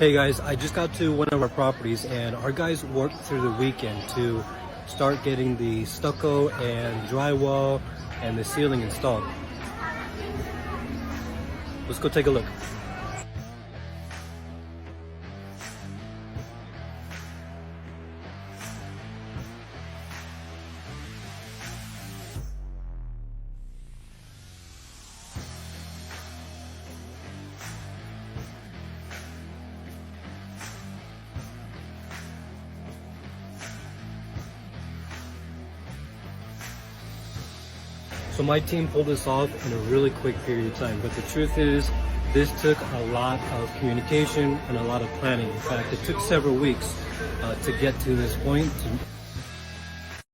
Hey guys, I just got to one of our properties and our guys worked through the weekend to start getting the stucco and drywall and the ceiling installed. Let's go take a look. So my team pulled this off in a really quick period of time, but the truth is this took a lot of communication and a lot of planning. In fact, it took several weeks to get to this point,